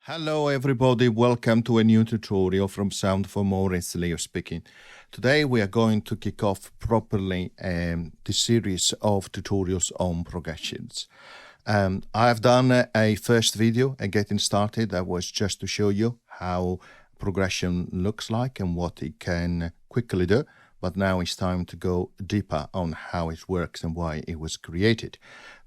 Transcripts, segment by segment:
Hello everybody, welcome to a new tutorial from Sound for More. It's Leo speaking. Today we are going to kick off properly the series of tutorials on progressions. I've done a first video getting started. That was just to show you how progression looks like and what it can quickly do. But now it's time to go deeper on how it works and why it was created.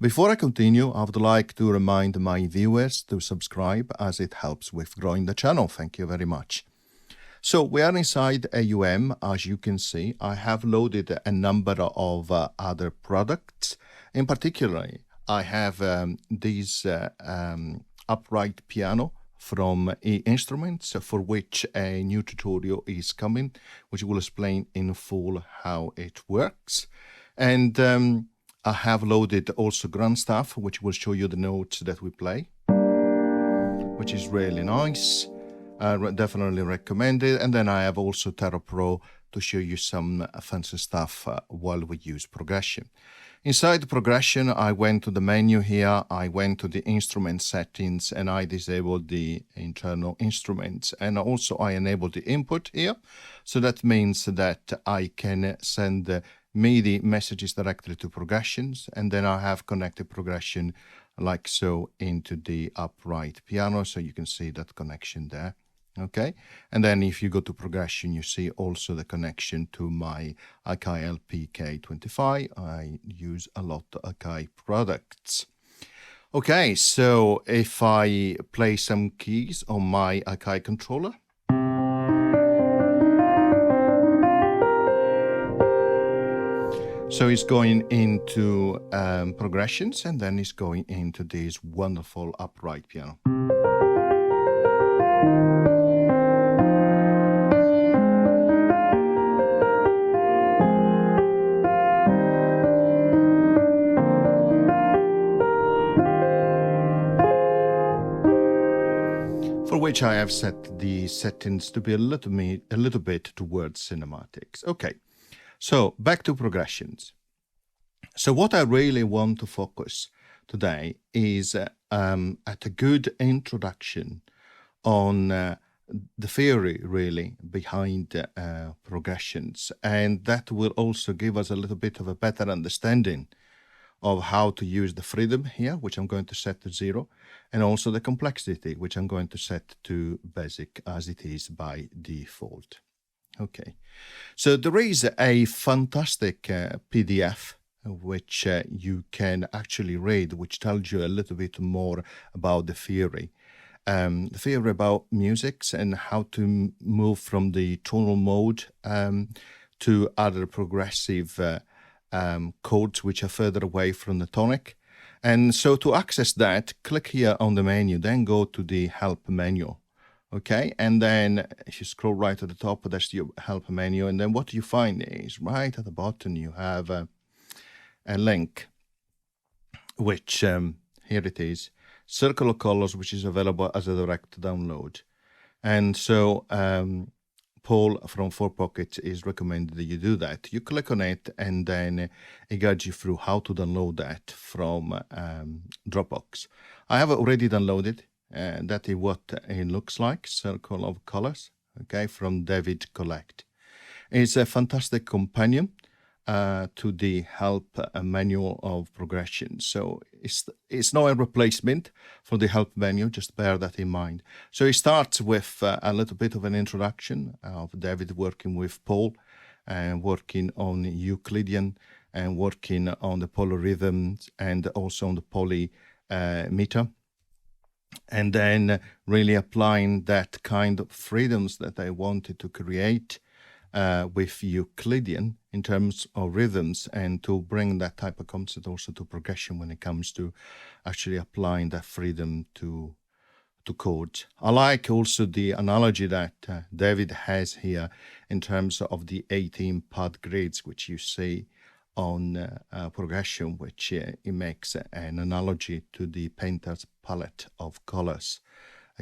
Before I continue, I would like to remind my viewers to subscribe as it helps with growing the channel. Thank you very much. So we are inside AUM. As you can see, I have loaded a number of other products. In particular, I have these upright piano from E-Instruments, for which a new tutorial is coming, which will explain in full how it works. And I have loaded also Grand Staff, which will show you the notes that we play, which is really nice. Definitely recommend it. And then I have also Terra Pro to show you some fancy stuff while we use progression. Inside the progression, I went to the menu here, I went to the instrument settings, and I disabled the internal instruments. And also I enabled the input here. So that means that I can send MIDI messages directly to progressions, and then I have connected progression like so into the upright piano. So you can see that connection there. Okay, and then if you go to progression, you see also the connection to my Akai LPK25. I use a lot of Akai products. Okay, so if I play some keys on my Akai controller, so it's going into progressions, and then it's going into this wonderful upright piano. For which I have set the settings to be a little bit towards cinematics. Okay, so back to progressions. So what I really want to focus today is at a good introduction on the theory really behind progressions, and that will also give us a little bit of a better understanding of how to use the freedom here, which I'm going to set to 0, and also the complexity, which I'm going to set to basic as it is by default. Okay, so there is a fantastic PDF which you can actually read, which tells you a little bit more about the theory. The theory about musics and how to move from the tonal mode to other progressive chords which are further away from the tonic. And so to access that, click here on the menu, then go to the help menu. Okay, and then if you scroll right to the top, that's your help menu. And then what you find is right at the bottom, you have a link, which here it is, Circle of Colors, which is available as a direct download. And so Paul from 4Pockets is recommended that you do that. You click on it, and then it guides you through how to download that from Dropbox. I have already downloaded. That is what it looks like, Circle of Colors, okay, from David Collect. It's a fantastic companion to the help manual of progression. So it's not a replacement for the help menu, just bear that in mind. So it starts with a little bit of an introduction of David working with Paul and working on Euclidean and working on the polyrhythms and also on the polymeter. And then really applying that kind of freedoms that I wanted to create with Euclidean in terms of rhythms, and to bring that type of concept also to progression when it comes to actually applying that freedom to chords. I like also the analogy that David has here in terms of the 18 pad grids, which you see on progression, which it makes an analogy to the painter's palette of colors.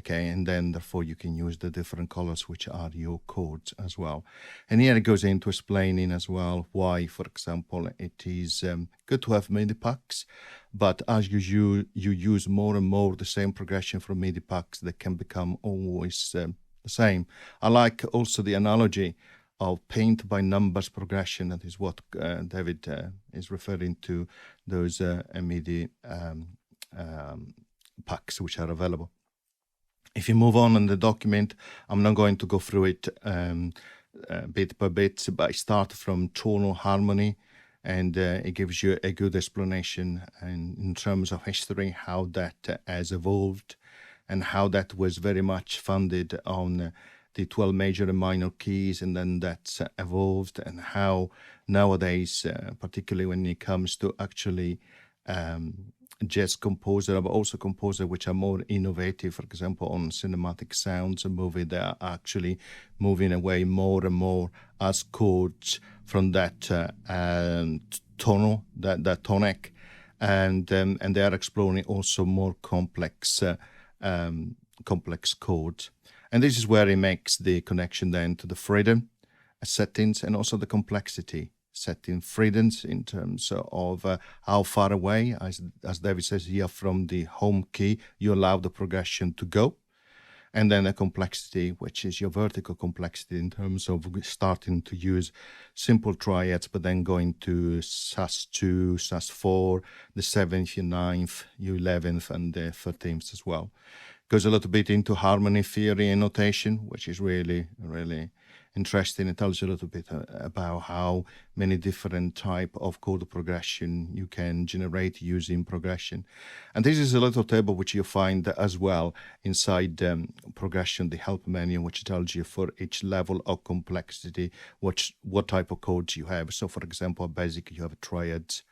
Okay, and then therefore you can use the different colors which are your chords as well. And here it goes into explaining as well why, for example, it is good to have MIDI packs, but as you use more and more the same progression from MIDI packs, they can become always the same. I like also the analogy of paint by numbers progression. That is what David is referring to, those MIDI packs which are available. If you move on in the document, I'm not going to go through it bit by bit, but I start from tonal harmony, and it gives you a good explanation in terms of history, how that has evolved and how that was very much founded on the 12 major and minor keys, and then that's evolved, and how nowadays, particularly when it comes to actually jazz composer, but also composer which are more innovative, for example, on cinematic sounds and movie, they are actually moving away more and more as chords from that tonal, that tonic, and they are exploring also more complex chords. And this is where it makes the connection then to the freedom settings and also the complexity setting freedoms in terms of how far away, as David says here, from the home key you allow the progression to go. And then the complexity, which is your vertical complexity in terms of starting to use simple triads, but then going to sus2, sus4, the 7th, your 9th, your 11th, and the 13th as well. Goes a little bit into harmony theory and notation, which is really, really interesting. It tells you a little bit about how many different type of chord progression you can generate using progression. And this is a little table which you find as well inside progression, the help menu, which tells you for each level of complexity what type of chords you have. So for example, basic, you have triads.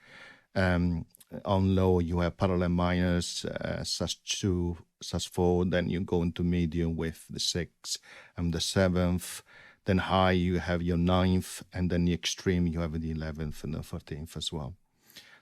On low, you have parallel minors, sus2, sus4, then you go into medium with the 6th and the 7th. Then high, you have your 9th, and then the extreme, you have the 11th and the 13th as well.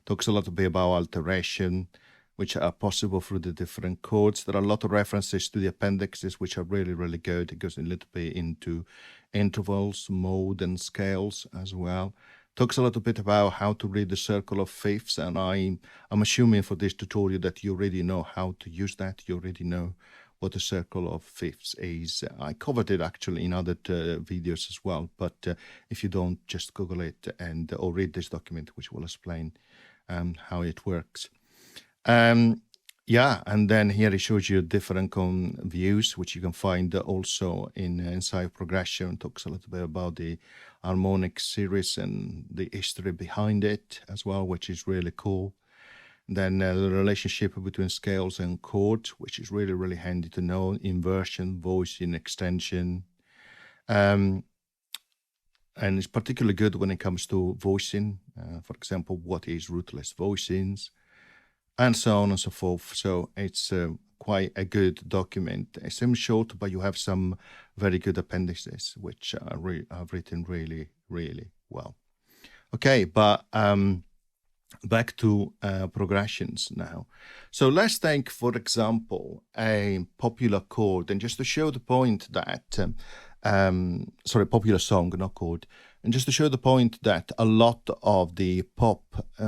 Talks a little bit about alteration, which are possible through the different chords. There are a lot of references to the appendixes, which are really, really good. It goes a little bit into intervals, mode, and scales as well. Talks a little bit about how to read the circle of fifths, and I'm assuming for this tutorial that you already know how to use that. You already know what a circle of fifths is. I covered it actually in other videos as well, but if you don't, just Google it or read this document, which will explain how it works. Yeah, and then here it shows you different views, which you can find also inside progression. Talks a little bit about the Harmonic series and the history behind it as well, which is really cool. Then the relationship between scales and chords, which is really, really handy to know. Inversion, voicing, extension. And it's particularly good when it comes to voicing. For example, what is rootless voicings, and so on and so forth. So it's quite a good document. It seems short, but you have some very good appendices, which are written really, really well. Okay, but back to progressions now. So let's take, for example, a popular chord, and just to show the point that, popular song, not chord, and just to show the point that a lot of the pop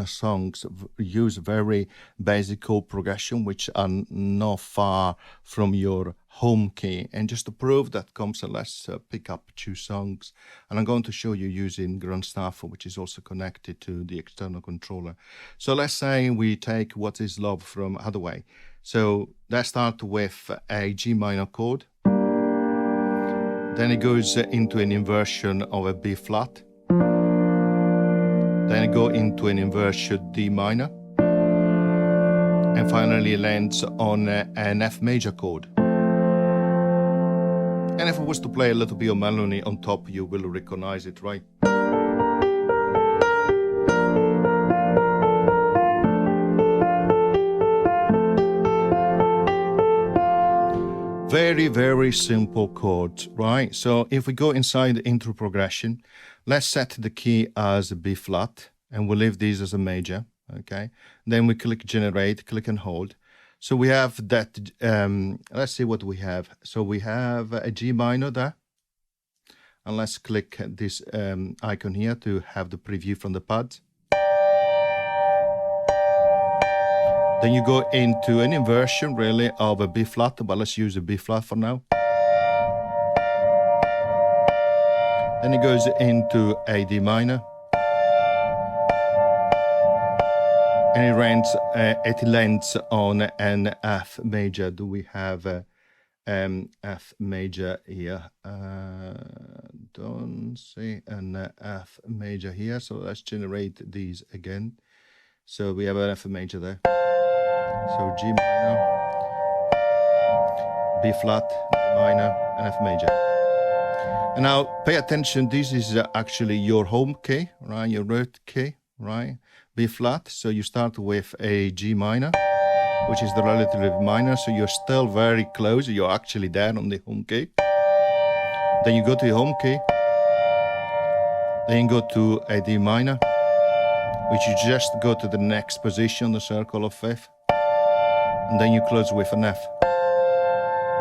songs use very basic chord progression, which are not far from your home key. And just to prove that concept, let's pick up 2 songs. And I'm going to show you using Grand Staff, which is also connected to the external controller. So let's say we take What Is Love from Hathaway. So let's start with a G minor chord. Then it goes into an inversion of a B flat. Then it goes into an inversion D minor. And finally lands on an F major chord. And if I was to play a little bit of melody on top, you will recognize it, right? Very, very simple chords, right? So if we go inside the intro progression, let's set the key as a B flat, and we'll leave these as a major, okay? Then we click generate, click and hold. So we have that, let's see what we have. So we have a G minor there. And let's click this icon here to have the preview from the pad. Then you go into an inversion really of a B flat, but let's use a B flat for now. Then it goes into a D minor. And it lands on an F major. Do we have F major here? Don't see an F major here. So let's generate these again. So we have an F major there. So G minor, B flat, D minor, and F major. And now pay attention, this is actually your home key, right? Your root key, right? B flat, so you start with a G minor, which is the relatively minor, so you're still very close, you're actually there on the home key. Then you go to your home key, then you go to a D minor, which you just go to the next position on the circle of F, and then you close with an F.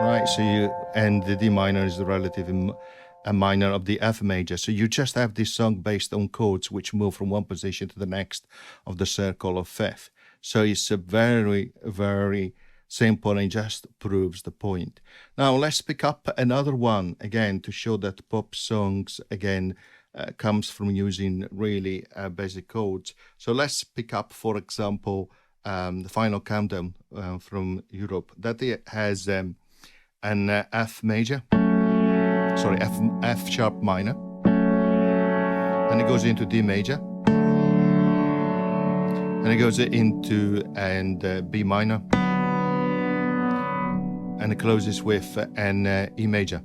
Right, so and the D minor is the relative minor of the F major. So you just have this song based on chords which move from one position to the next of the circle of F. So it's a very, very simple and just proves the point. Now let's pick up another one again to show that pop songs again comes from using really basic chords. So let's pick up, for example, the Final Countdown from Europe. That has an F major. Sorry, F sharp minor, and it goes into D major, and it goes into B minor, and it closes with an E major.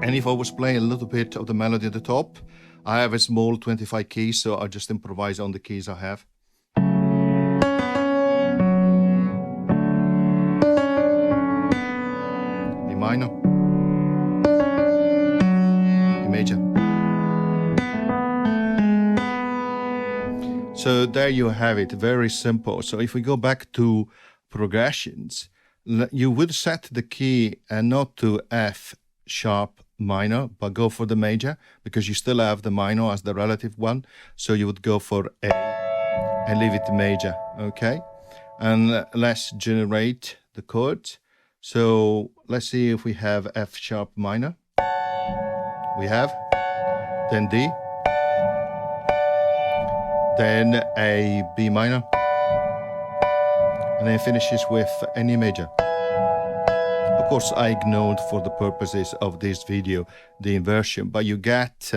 And if I was playing a little bit of the melody at the top, I have a small 25 keys, so I'll just improvise on the keys I have. E minor, E major. So there you have it, very simple. So if we go back to progressions, you would set the key not to F sharp minor, but go for the major, because you still have the minor as the relative one. So you would go for A and leave it major, okay? And let's generate the chords. So let's see if we have F sharp minor. We have, then D, then a B minor, and then finishes with an E major. Of course, I ignored for the purposes of this video the inversion, but you get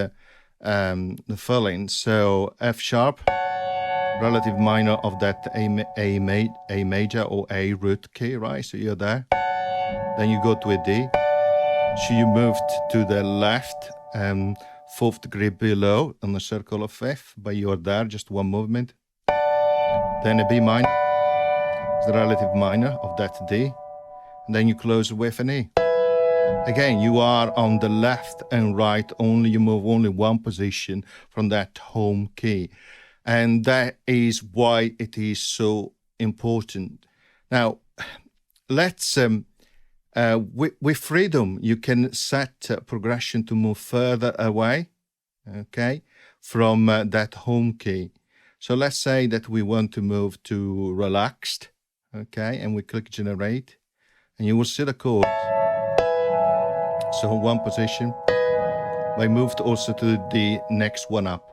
the filling. So F sharp, relative minor of that A major or A root key, right? So you're there. Then you go to a D. So you moved to the left, fourth degree below on the circle of F, but you're there, just one movement. Then a B minor is the relative minor of that D. And then you close with an E. Again, you are on the left and right only, you move only one position from that home key. And that is why it is so important. Now, let's, with freedom, you can set progression to move further away, okay, from that home key. So let's say that we want to move to relaxed, okay, and we click generate. And you will see the chords. So one position, I moved also to the next one up.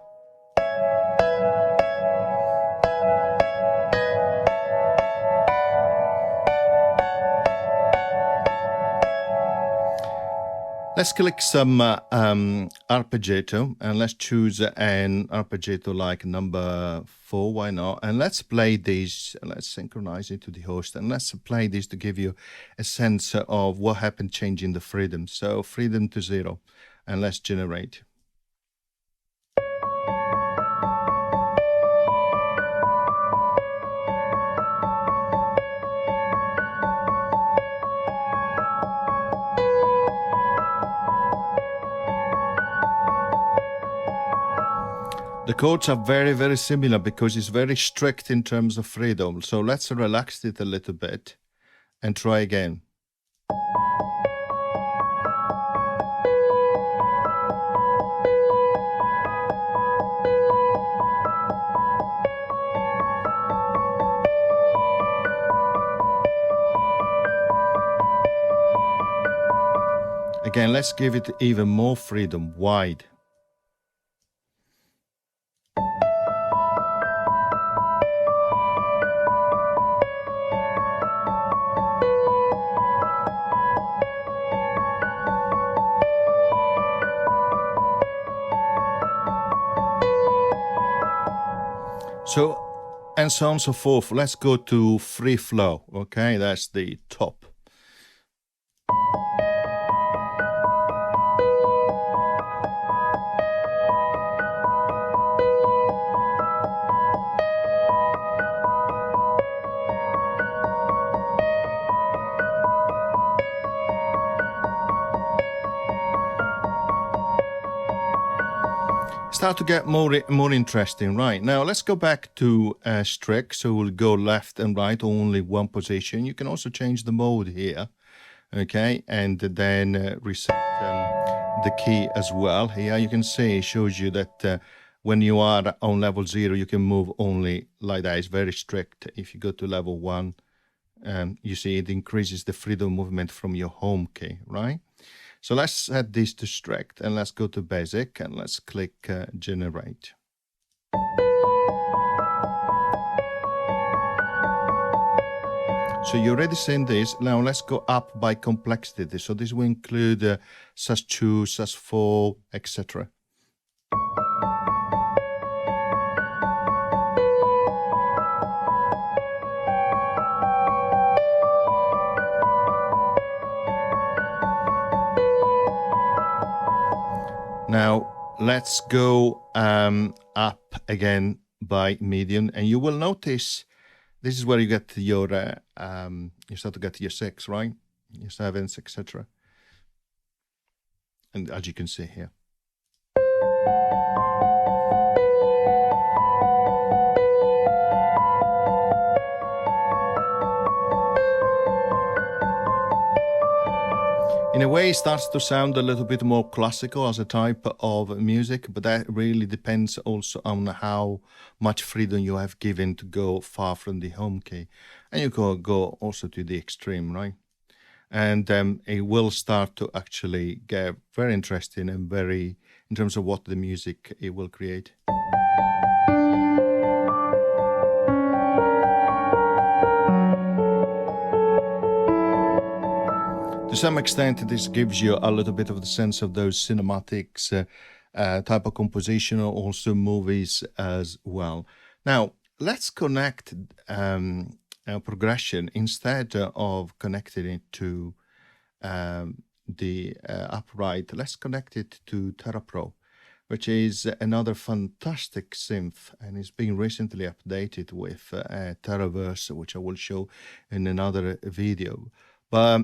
Let's click some arpeggiato, and let's choose an arpeggiato like number 4, why not? And let's play these, let's synchronize it to the host, and let's play this to give you a sense of what happened changing the freedom. So freedom to 0, and let's generate. The chords are very, very similar because it's very strict in terms of freedom. So let's relax it a little bit and try again. Again, let's give it even more freedom, wide. So, and so on and so forth. Let's go to free flow, okay? That's the top. Start to get more interesting. Right, now let's go back to strict. So we'll go left and right, only one position. You can also change the mode here, okay, and then reset the key as well. Here you can see it shows you that when you are on level 0, you can move only like that. It's very strict. If you go to level 1, you see it increases the freedom movement from your home key, right? So let's set this to strict and let's go to basic and let's click generate. So you already seen this. Now let's go up by complexity. So this will include sus2, sus4, etc. Now let's go up again by medium, and you will notice this is where you get your you start to get your 6, right? Your 7s, etc. And as you can see here. In a way, it starts to sound a little bit more classical as a type of music, but that really depends also on how much freedom you have given to go far from the home key. And you can go also to the extreme, right? And it will start to actually get very interesting and very, in terms of what the music it will create. To some extent, this gives you a little bit of the sense of those cinematics type of composition, also movies as well. Now, let's connect progression instead of connecting it to the upright. Let's connect it to TerraPro, which is another fantastic synth, and it's been recently updated with Terraverse, which I will show in another video. But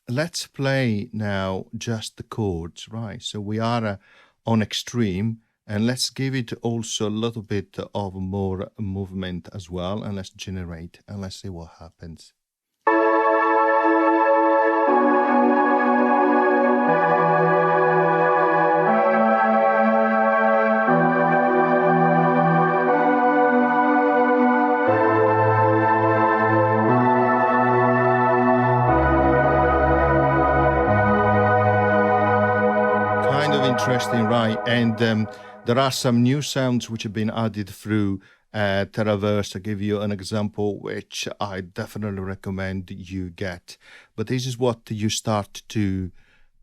let's play now just the chords, right? So we are on extreme, and let's give it also a little bit of more movement as well, and let's generate and let's see what happens. Interesting, right? And there are some new sounds which have been added through Terraverse. I'll give you an example which I definitely recommend you get. But this is what you start to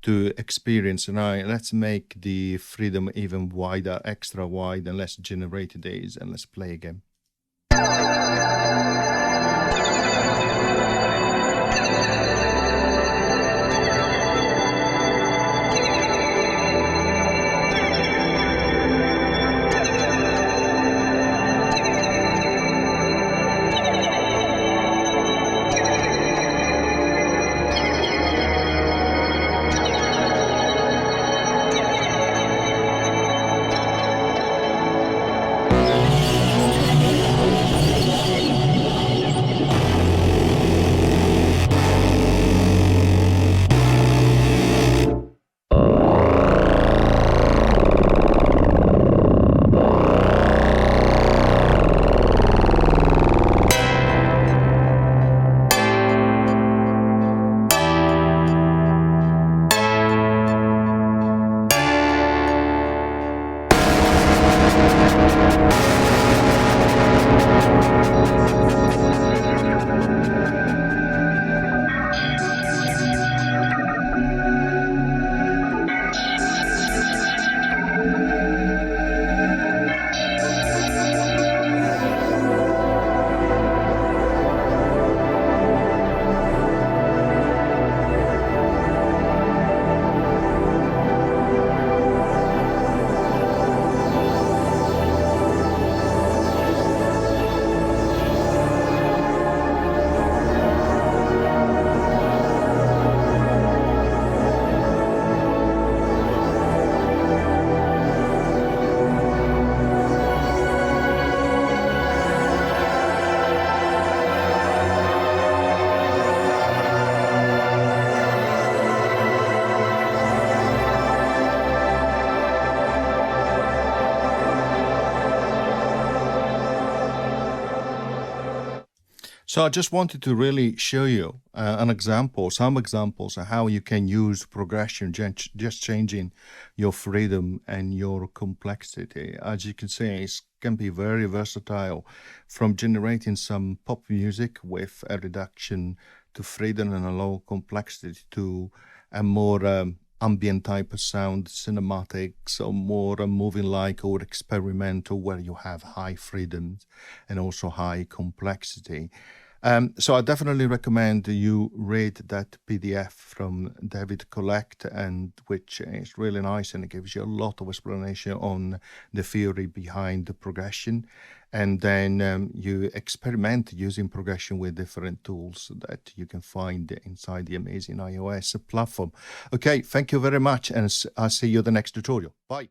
experience. And let's make the freedom even wider, extra wide, and let's generate these and let's play again. So I just wanted to really show you some examples of how you can use progression, just changing your freedom and your complexity. As you can see, it can be very versatile, from generating some pop music with a reduction to freedom and a low complexity to a more ambient type of sound, cinematics, or more movie-like or experimental, where you have high freedom and also high complexity. So I definitely recommend you read that PDF from David Collect, and which is really nice, and it gives you a lot of explanation on the theory behind the progression. And then you experiment using progression with different tools that you can find inside the amazing iOS platform. Okay, thank you very much, and I'll see you in the next tutorial. Bye.